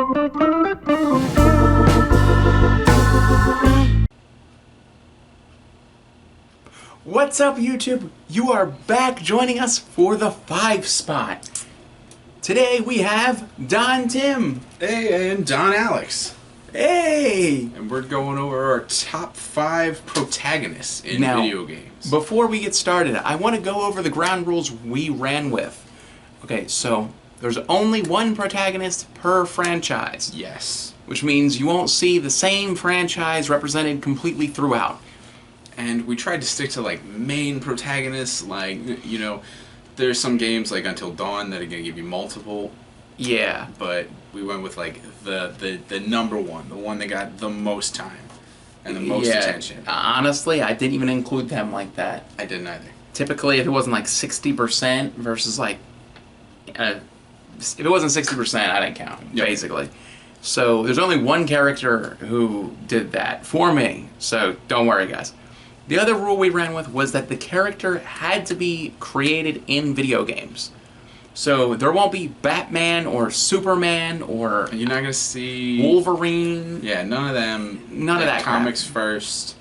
What's up, YouTube? You are back joining us for the 5 spot. Today we have Don Tim. Hey, and Don Alex. Hey! And we're going over our top 5 protagonists in video games. Before we get started, I want to go over the ground rules we ran with. Okay, so there's only one protagonist per franchise. Yes. Which means you won't see the same franchise represented completely throughout. And we tried to stick to like main protagonists, like, you know, there's some games like Until Dawn that are going to give you multiple. Yeah. But we went with like the number one, the one that got the most time and the most attention. Honestly, I didn't even include them like that. I didn't either. Typically, if it wasn't like 60% versus like, if it wasn't 60%, I didn't count, basically. So there's only one character who did that for me, so don't worry, guys. The other rule we ran with was that the character had to be created in video games. So there won't be Batman or Superman or you're not gonna see Wolverine. Yeah, none of them. None of that comics crap. First.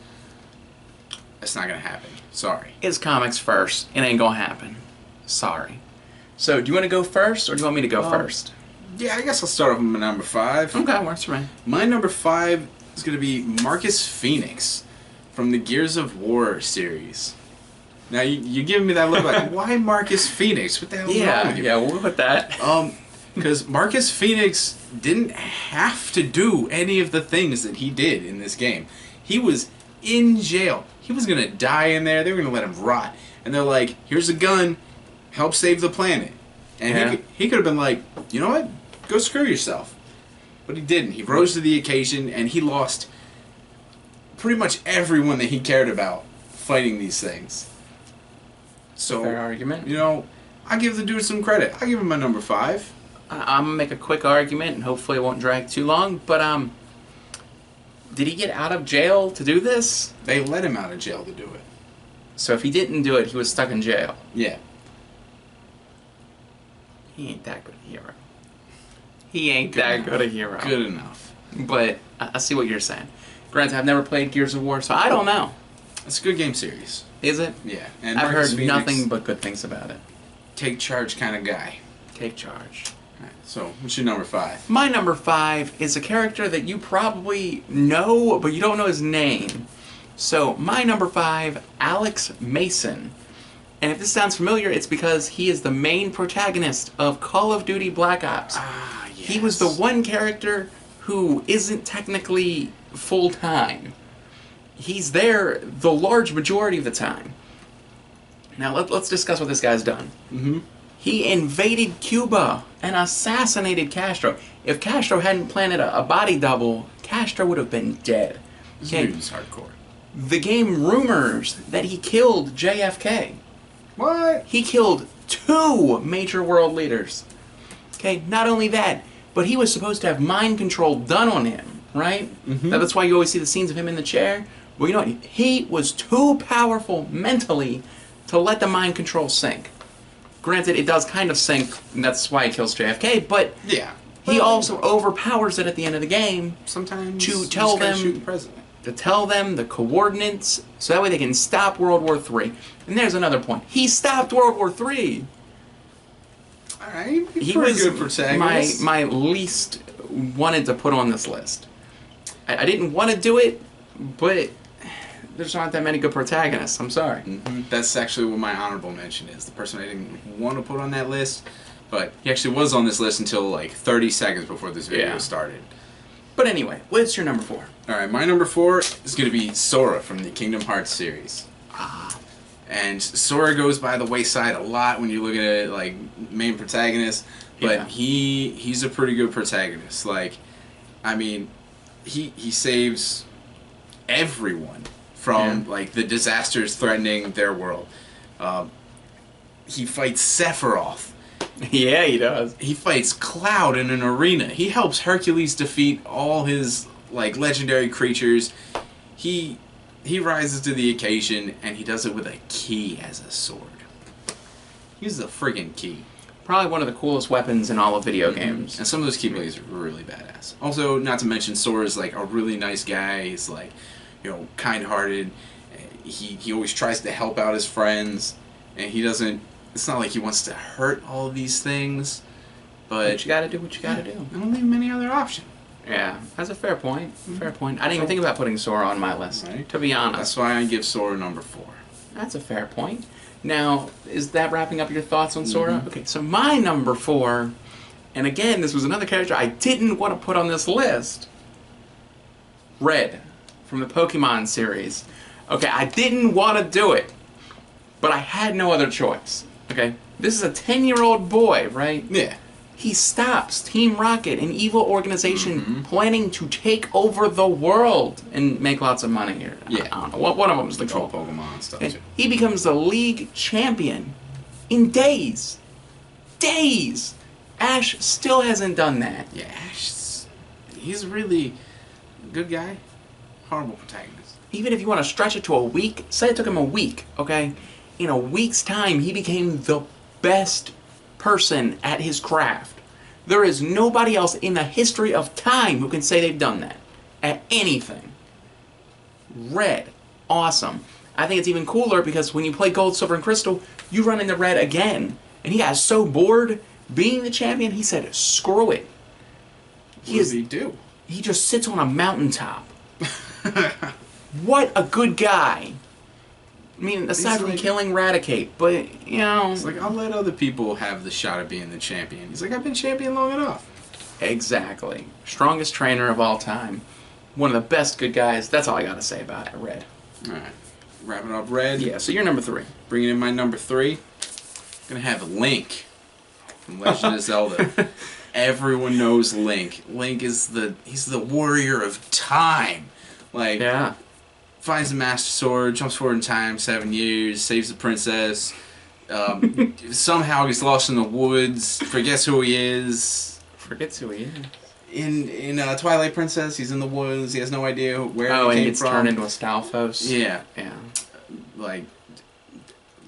It's not gonna happen. Sorry. It's comics first. It ain't gonna happen. Sorry. So do you want to go first, or do you want me to go first? Yeah, I guess I'll start off with my number 5. Okay, works for me. My number 5 is gonna be Marcus Fenix from the Gears of War series. Now you're giving me that look like, why Marcus Fenix? What the hell is wrong with you? Yeah, we'll go with that. Because Marcus Fenix didn't have to do any of the things that he did in this game. He was in jail. He was gonna die in there. They were gonna let him rot. And they're like, here's a gun, help save the planet. And he could have been like, you know what? Go screw yourself. But he didn't. He rose to the occasion, and he lost pretty much everyone that he cared about fighting these things. So, fair argument. You know, I give the dude some credit. I give him my number 5. I'm gonna make a quick argument, and hopefully it won't drag too long. But did he get out of jail to do this? They let him out of jail to do it. So if he didn't do it, he was stuck in jail. Yeah. He ain't that good a hero. He ain't that good a hero. Good enough. But I see what you're saying. Granted, I've never played Gears of War, so I don't know. It's a good game series. Is it? Yeah. And I've Marcus heard Fenix, nothing but good things about it. Take charge kind of guy. Take charge. Alright, so what's your number 5? My number 5 is a character that you probably know, but you don't know his name. So, my number 5, Alex Mason. And if this sounds familiar, it's because he is the main protagonist of Call of Duty Black Ops. Ah, yes. He was the one character who isn't technically full-time. He's there the large majority of the time. Now, let's discuss what this guy's done. Mm-hmm. He invaded Cuba and assassinated Castro. If Castro hadn't planted a body double, Castro would have been dead. This dude is hardcore. The game rumors that he killed JFK. What? He killed 2 major world leaders. Okay, not only that, but he was supposed to have mind control done on him, right? Mm-hmm. That's why you always see the scenes of him in the chair. Well, you know what? He was too powerful mentally to let the mind control sink. Granted, it does kind of sink, and that's why he kills JFK, but yeah, he also overpowers it at the end of the game. Sometimes to tell them shoot the president. To tell them the coordinates, so that way they can stop World War III. And there's another point. He stopped World War III. Alright, He was good protagonist. my least wanted to put on this list. I didn't want to do it, but there's not that many good protagonists. I'm sorry. Mm-hmm. That's actually what my honorable mention is. The person I didn't want to put on that list, but he actually was on this list until like 30 seconds before this video started. But anyway, what's your number 4? Alright, my number 4 is going to be Sora from the Kingdom Hearts series. And Sora goes by the wayside a lot when you look at it like main protagonist, but he's a pretty good protagonist. Like, I mean, he saves everyone from like the disasters threatening their world. He fights Sephiroth. Yeah, he does. He fights Cloud in an arena. He helps Hercules defeat all his like legendary creatures. He rises to the occasion, and he does it with a key as a sword. He's the friggin' key. probably one of the coolest weapons in all of video games. And some of those keyblades are really badass. Also, not to mention, Sora's like a really nice guy. He's like, you know, kind-hearted. He always tries to help out his friends, and he doesn't. It's not like he wants to hurt all of these things, but you gotta do what you gotta do. I don't leave him any other option. Yeah, that's a fair point. Fair point. I didn't even think about putting Sora on my list, to be honest. That's why I give Sora number 4. That's a fair point. Now, is that wrapping up your thoughts on Sora? Okay, so my number 4, and again, this was another character I didn't want to put on this list. Red, from the Pokemon series. Okay, I didn't want to do it, but I had no other choice. Okay, this is a 10-year-old boy, right? Yeah. He stops Team Rocket, an evil organization planning to take over the world and make lots of money here. Yeah. I don't know. One of them is the Control troll. Pokemon stuff, And too. he becomes the league champion in days. Days! Ash still hasn't done that. Yeah, Ash, he's really a good guy. Horrible protagonist. Even if you want to stretch it to a week, say it took him a week, okay? In a week's time, he became the best person at his craft. There is nobody else in the history of time who can say they've done that at anything. Red, awesome. I think it's even cooler because when you play Gold, Silver, and Crystal, you run into Red again. And he got so bored being the champion, he said, screw it. What does he do? He just sits on a mountaintop. What a good guy. I mean, aside from killing Raticate, but, you know... It's like, I'll let other people have the shot of being the champion. He's like, I've been champion long enough. Exactly. Strongest trainer of all time. One of the best good guys. That's all I gotta say about it, Red. Alright. Wrapping up Red. Yeah, so you're number 3. Bringing in my number 3. I'm gonna have Link from Legend of Zelda. Everyone knows Link. Link is he's the warrior of time. Like, yeah. Finds the Master Sword, jumps forward in time 7 years, saves the princess, somehow gets lost in the woods, forgets who he is. Forgets who he is. In Twilight Princess, he's in the woods, he has no idea where he came from. Oh, and gets turned into a Stalfos. Yeah. Yeah. Like,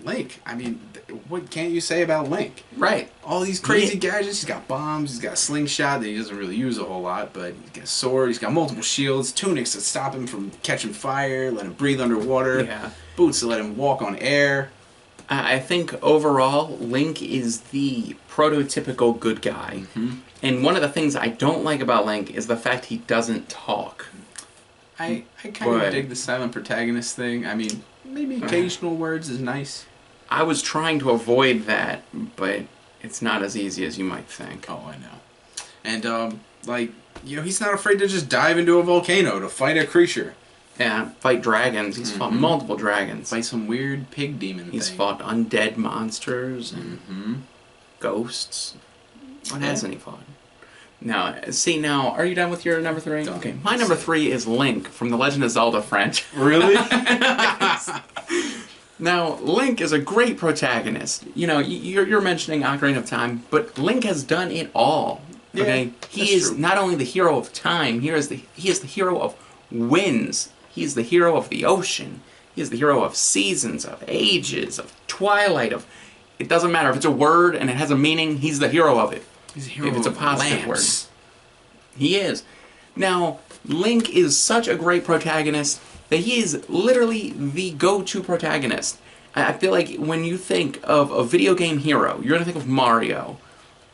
Link, I mean, what can't you say about Link? Right. All these crazy gadgets. He's got bombs. He's got a slingshot that he doesn't really use a whole lot, but he's got a sword. He's got multiple shields, tunics that stop him from catching fire, let him breathe underwater, Yeah. boots that let him walk on air. I think overall, Link is the prototypical good guy. And one of the things I don't like about Link is the fact he doesn't talk. I kind of dig the silent protagonist thing. I mean, maybe occasional words is nice. I was trying to avoid that, but it's not as easy as you might think. Oh, I know. And, like, you know, he's not afraid to just dive into a volcano to fight a creature. Yeah, fight dragons. He's fought multiple dragons. Fight some weird pig demon He's thing. fought undead monsters and ghosts. What hasn't he fought? Now, see, now, are you done with your number 3? Done. Okay, my number 3 is Link from the Legend of Zelda franchise. Really? Now, Link is a great protagonist. You know, you're mentioning Ocarina of Time, but Link has done it all. Yeah, Okay, he that's is true. not only the hero of time. He is the hero of winds. He is the hero of the ocean. He is the hero of seasons, of ages, of twilight. It doesn't matter if it's a word and it has a meaning. He's the hero of it. He's a hero If it's a of positive lamps. word, he is. Now, Link is such a great protagonist that he is literally the go-to protagonist. I feel like when you think of a video game hero, you're going to think of Mario.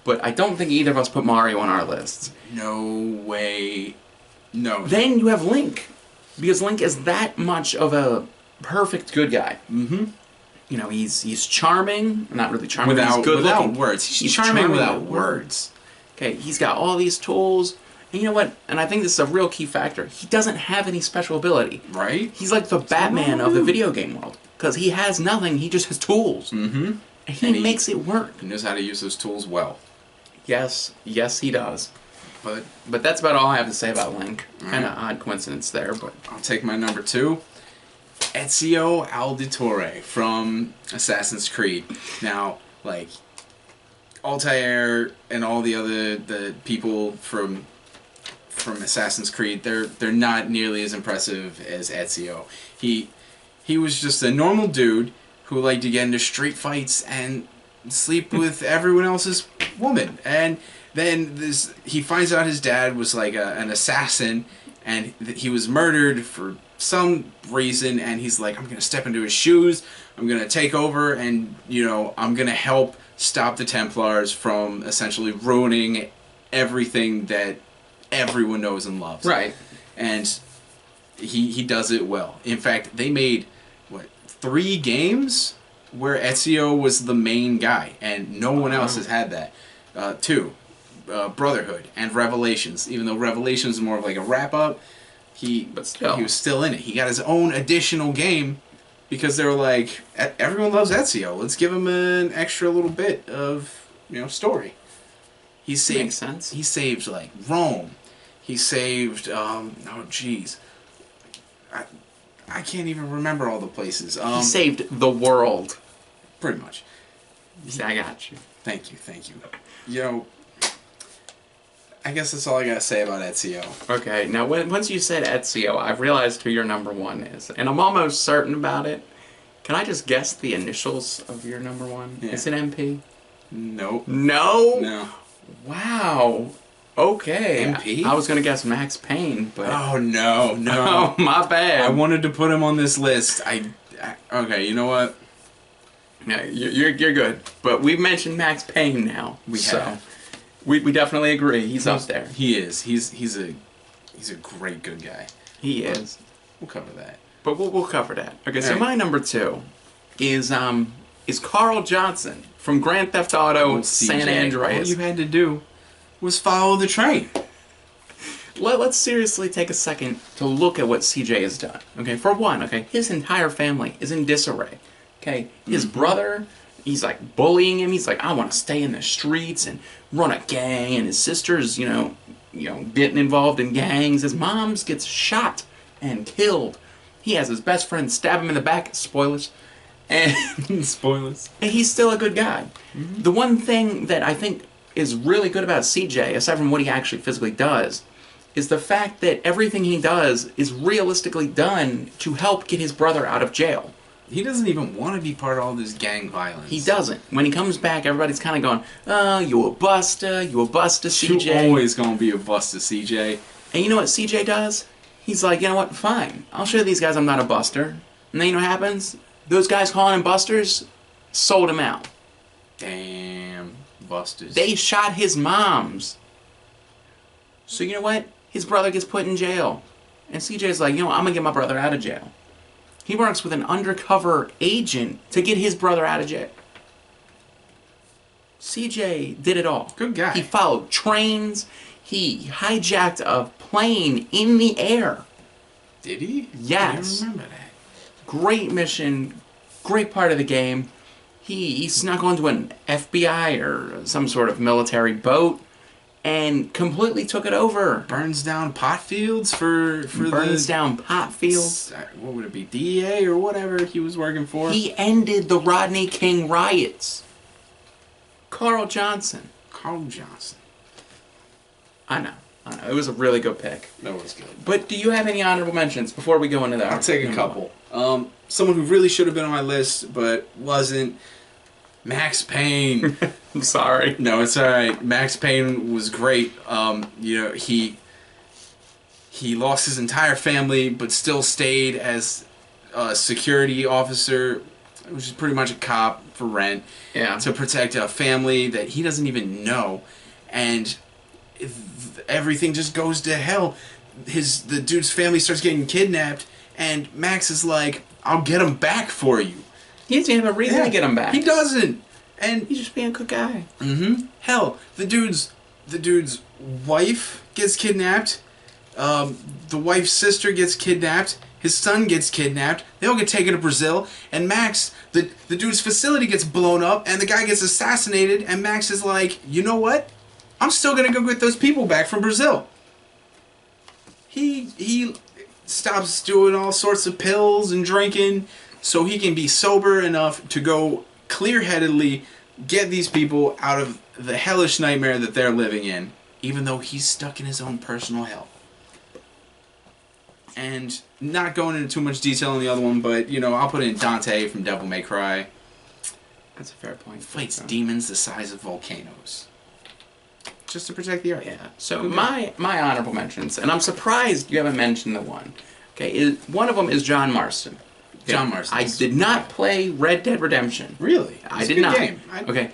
But I don't think either of us put Mario on our lists. No way. No. Then you have Link. Because Link is that much of a perfect good guy. You know, he's charming. Not really charming, he's good without looking. words. He's charming without words. Okay, he's got all these tools. And you know what? And I think this is a real key factor. He doesn't have any special ability. Right? He's like the Batman of the video game world. Because he has nothing, he just has tools. And he makes it work. He knows how to use those tools well. Yes, he does. But But that's about all I have to say about Link. Kind of odd coincidence there, but... I'll take my number 2. Ezio Auditore from Assassin's Creed. Now, like, Altair and all the people from Assassin's Creed, they're not nearly as impressive as Ezio. He was just a normal dude who liked to get into street fights and sleep with everyone else's woman. And then he finds out his dad was like an assassin, and he was murdered for some reason, and he's like, I'm going to step into his shoes, I'm going to take over, and, I'm going to help stop the Templars from essentially ruining everything that everyone knows and loves. Right. And he does it well. In fact, they made, 3 games where Ezio was the main guy, and no one else has had that. 2. Brotherhood and Revelations. Even though Revelations is more of like a wrap-up, he was still in it. He got his own additional game because they were like, everyone loves Ezio. Let's give him an extra little bit of, story. He saved, makes sense. He saved, like, Rome. He saved, I can't even remember all the places. He saved the world. Pretty much. I got you. Thank you. I guess that's all I gotta say about Ezio. Okay, now once you said Ezio, I've realized who your number 1 is. And I'm almost certain about it. Can I just guess the initials of your number 1? Yeah. Is it MP? Nope. No? No. Wow. Okay. MP? I was going to guess Max Payne, but... Oh, no. Oh, my bad. I wanted to put him on this list. Okay, you know what? No, you're good. But we've mentioned Max Payne now. We have. We definitely agree. He's up there. He is. He's a great good guy. He is. We'll cover that. But we'll cover that. Okay, so right. my number 2 is Carl Johnson from Grand Theft Auto San Andreas. All you had to do was follow the train. Let's seriously take a second to look at what CJ has done. Okay, for one, his entire family is in disarray. Okay, his brother, he's like bullying him. He's like, I want to stay in the streets and run a gang. And his sister's, getting involved in gangs. His mom's gets shot and killed. He has his best friend stab him in the back. Spoilers. And spoilers. And he's still a good guy. Mm-hmm. The one thing that I think is really good about CJ, aside from what he actually physically does, is the fact that everything he does is realistically done to help get his brother out of jail. He doesn't even want to be part of all this gang violence. He doesn't. When he comes back, everybody's kind of going, oh, you a buster, CJ. You're always going to be a buster, CJ. And you know what CJ does? He's like, you know what, fine. I'll show these guys I'm not a buster. And then you know what happens? Those guys calling him busters sold him out. Damn, busters. They shot his moms. So you know what? His brother gets put in jail. And CJ's like, I'm going to get my brother out of jail. He works with an undercover agent to get his brother out of jail. CJ did it all. Good guy. He followed trains. He hijacked a plane in the air. Did he? Yes. I remember that. Great mission. Great part of the game. He snuck onto an FBI or some sort of military boat and completely took it over. Burns down pot fields Burns down pot fields. What would it be? DEA or whatever he was working for? He ended the Rodney King riots. Carl Johnson. I know. It was a really good pick. That was good. But do you have any honorable mentions before we go into that? I'll take a couple. Someone who really should have been on my list but wasn't. Max Payne. I'm sorry. No, it's alright. Max Payne was great. He lost his entire family but still stayed as a security officer, which is pretty much a cop for rent, to protect a family that he doesn't even know. And everything just goes to hell. The dude's family starts getting kidnapped, and Max is like, I'll get him back for you. He doesn't have a reason to get him back. He doesn't. And he's just being a good guy. Mm-hmm. Hell, the dude's wife gets kidnapped. The wife's sister gets kidnapped. His son gets kidnapped. They all get taken to Brazil. And Max, the dude's facility gets blown up, and the guy gets assassinated. And Max is like, you know what? I'm still gonna go get those people back from Brazil. He stops doing all sorts of pills and drinking, so he can be sober enough to go clear-headedly get these people out of the hellish nightmare that they're living in, even though he's stuck in his own personal hell. And not going into too much detail on the other one, but, I'll put in Dante from Devil May Cry. That's a fair point. Fights demons the size of volcanoes. Just to protect the Earth. Yeah. So my honorable mentions, and I'm surprised you haven't mentioned the one. Okay, one of them is John Marston. Okay? John Marston. I did not play Red Dead Redemption. Really? I did not. Game. Okay,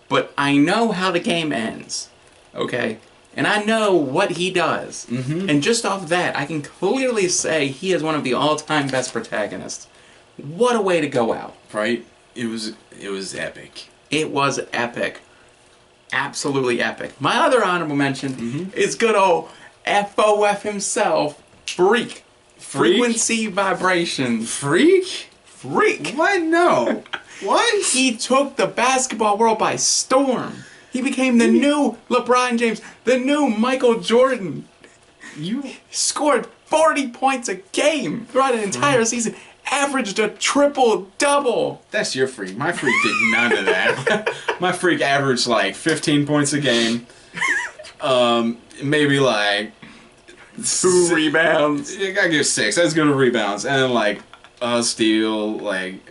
but I know how the game ends. Okay, and I know what he does. Mm-hmm. And just off that, I can clearly say he is one of the all-time best protagonists. What a way to go out! Right? It was epic. It was epic. Absolutely epic. My other honorable mention is good old FOF himself, Freak. Frequency vibration. Freak? Freak. What? No. What? He took the basketball world by storm. He became the new LeBron James, the new Michael Jordan. You Scored 40 points a game throughout an entire season. Averaged a triple-double. That's your freak. My freak did none of that. My freak averaged like 15 points a game. Maybe like 2 rebounds. I gotta give 6. That's good at rebounds. And then like a steal. Like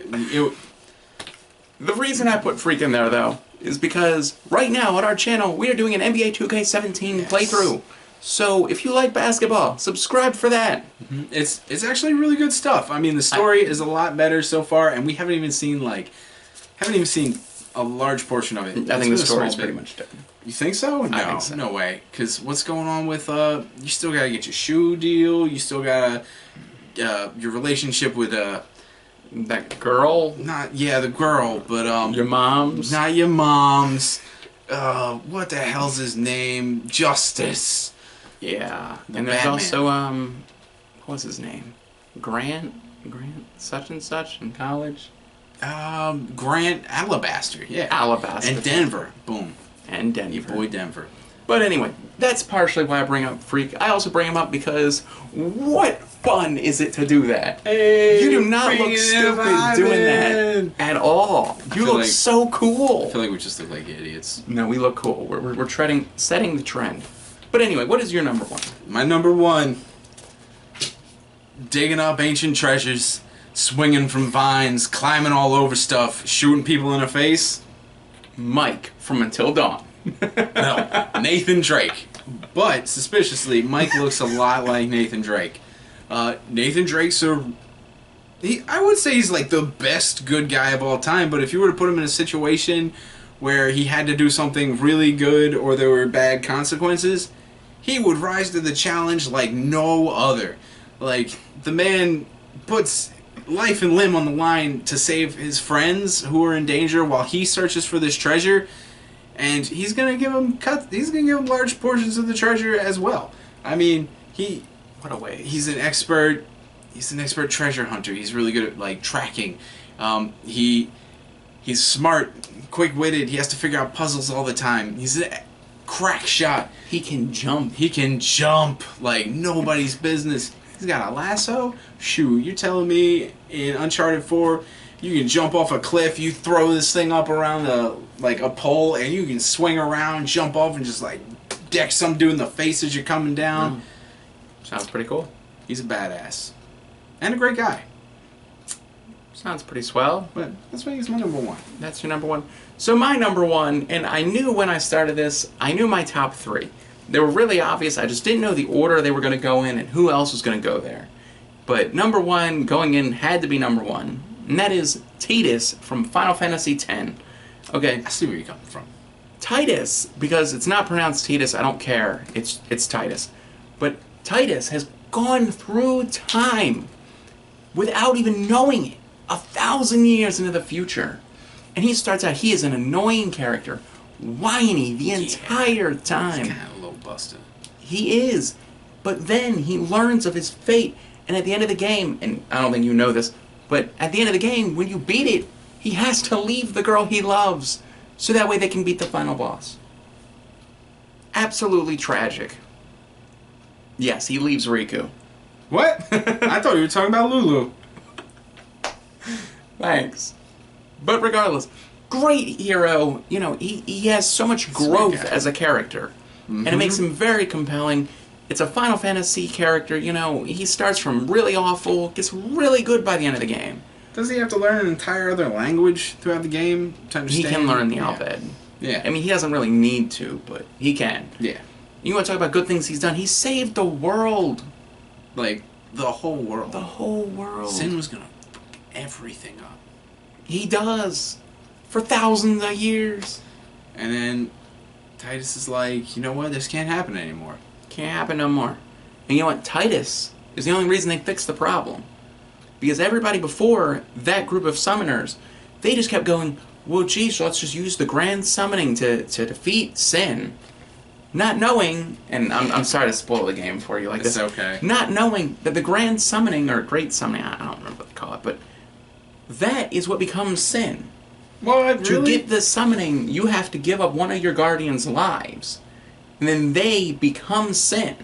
The reason I put Freak in there though is because right now on our channel we are doing an NBA 2K17 playthrough. So if you like basketball, subscribe for that. It's actually really good stuff. I mean, the story is a lot better so far, and we haven't even seen a large portion of it. I think the story is pretty much done. You think so? No, I think so. No way. Because what's going on with you still gotta get your shoe deal. You still gotta your relationship with That girl, the girl, but your mom's. not your mom's. What the hell's his name? Justice. Yeah, The and there's Batman. also what's his name? Grant, such and such in college. Grant Alabaster. Yeah. Alabaster. And Denver. Boom. And Denver. Your boy Denver. But anyway, that's partially why I bring up Freak. I also bring him up because what fun is it to do that? Hey, You do not look stupid doing that at all. You look so cool. I feel like we just look like idiots. No, we look cool. We're setting the trend. But anyway, what is your number one? My number one, digging up ancient treasures, swinging from vines, climbing all over stuff, shooting people in the face. Mike from Until Dawn. No, Nathan Drake. But suspiciously, Mike looks a lot like Nathan Drake. Nathan Drake's I would say he's like the best good guy of all time, but if you were to put him in a situation where he had to do something really good or there were bad consequences, he would rise to the challenge like no other. Like, the man puts life and limb on the line to save his friends who are in danger while he searches for this treasure, and he's gonna give him large portions of the treasure as well. I mean, What a way. he's an expert treasure hunter. He's really good at like tracking. He's smart, quick-witted. He has to figure out puzzles all the time. He's a crack shot. He can jump. He can jump like nobody's business. He's got a lasso? Shoot, you're telling me in Uncharted 4 you can jump off a cliff, you throw this thing up around a pole, and you can swing around, jump off, and just like deck some dude in the face as you're coming down. Sounds pretty cool. He's a badass. And a great guy. Sounds pretty swell. But that's why he's my number one. That's your number one. So my number one, and I knew when I started this, I knew my top 3. They were really obvious. I just didn't know the order they were going to go in and who else was going to go there. But number one going in had to be number one, and that is Titus from Final Fantasy X. Okay. I see where you're coming from. Titus, because it's not pronounced Titus, I don't care. It's Titus. But Titus has gone through time without even knowing it. 1,000 years into the future. And he starts out, he is an annoying character. Whiny the entire time. He's kind of a little busted. He is. But then he learns of his fate. And at the end of the game, and I don't think you know this, but at the end of the game, when you beat it, he has to leave the girl he loves. So that way they can beat the final boss. Absolutely tragic. Yes, he leaves Riku. What? I thought you were talking about Lulu. Thanks. But regardless, great hero. You know, he has so much growth as a character. And it makes him very compelling. It's a Final Fantasy character, you know, he starts from really awful, gets really good by the end of the game. Does he have to learn an entire other language throughout the game to understand? He can learn the alphabet. Yeah. I mean, he doesn't really need to, but he can. Yeah. You want to talk about good things he's done? He saved the world. Like, the whole world. The whole world. Sin was gonna fuck everything up. He does. For thousands of years. And then Titus is like, you know what? This can't happen anymore. Can't happen no more. And you know what? Titus is the only reason they fixed the problem. Because everybody before that group of summoners, they just kept going, well, geez, let's just use the grand summoning to defeat sin. Not knowing, and I'm sorry to spoil the game for you like this. It's okay. Not knowing that the grand summoning, or great summoning, I don't remember what they call it, but that is what becomes sin. What? To Really? get the summoning, you have to give up one of your guardians' lives. And then they become sin.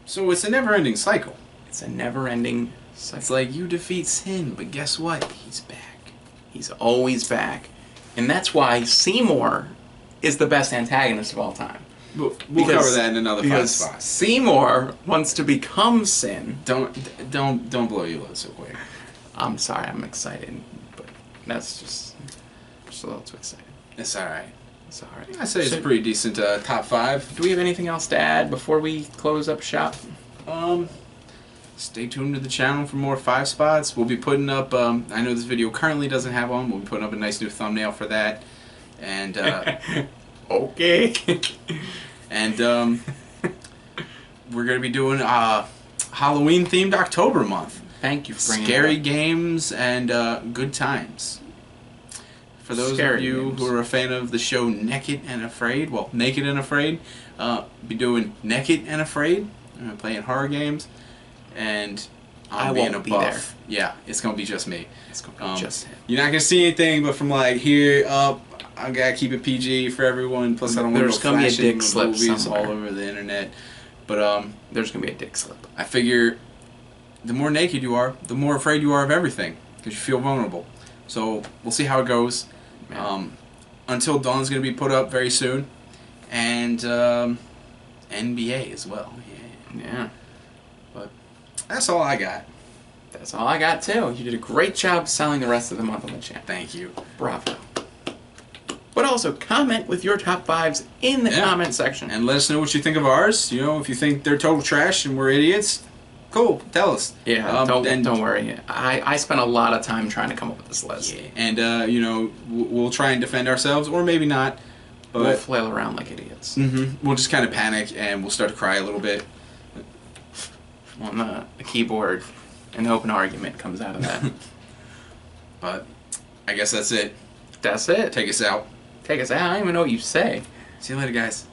So it's a never-ending cycle. It's a never-ending cycle. It's like you defeat Sin, but guess what? He's back. He's always back. And that's why Seymour is the best antagonist of all time. We'll Because- cover that in another 5 Because spots. Seymour wants to become sin. Don't blow your load so quick. I'm sorry, I'm excited, but that's just a little too excited. It's all right. It's alright. I say it's a pretty decent top 5. Do we have anything else to add before we close up shop? Stay tuned to the channel for more 5 spots. We'll be putting up. I know this video currently doesn't have one. We'll be putting up a nice new thumbnail for that. And Okay. and we're gonna be doing Halloween themed October month. Thank you for bringing Scary that up. games and good times. For those Scary of you games. who are a fan of the show Naked and Afraid, well, Naked and Afraid, be doing Naked and Afraid. I'm playing horror games, and I I'm being won't a be buff. there. Yeah, it's gonna be just me. It's gonna be just him. You're not gonna see anything, but from like here up, I gotta keep it PG for everyone. Plus, I don't want There's to go gonna be a flashing dick slip movies somewhere. all over the internet. But There's gonna be a dick slip. I figure the more naked you are, the more afraid you are of everything because you feel vulnerable. So we'll see how it goes. Yeah. Until Dawn's going to be put up very soon, and NBA as well. Yeah. But that's all I got. That's all I got too. You did a great job selling the rest of the month on the channel. Thank you. Bravo. But also comment with your top 5s in the comment section. And let us know what you think of ours. You know, if you think they're total trash and we're idiots, cool. Tell us. Yeah, don't worry. I spent a lot of time trying to come up with this list. Yeah. And you know, we'll try and defend ourselves, or maybe not. But We'll flail around like idiots. we'll just kind of panic and we'll start to cry a little bit. On the keyboard, an open argument comes out of that. But I guess that's it. That's it. Take us out. Take us out. I don't even know what you say. See you later, guys.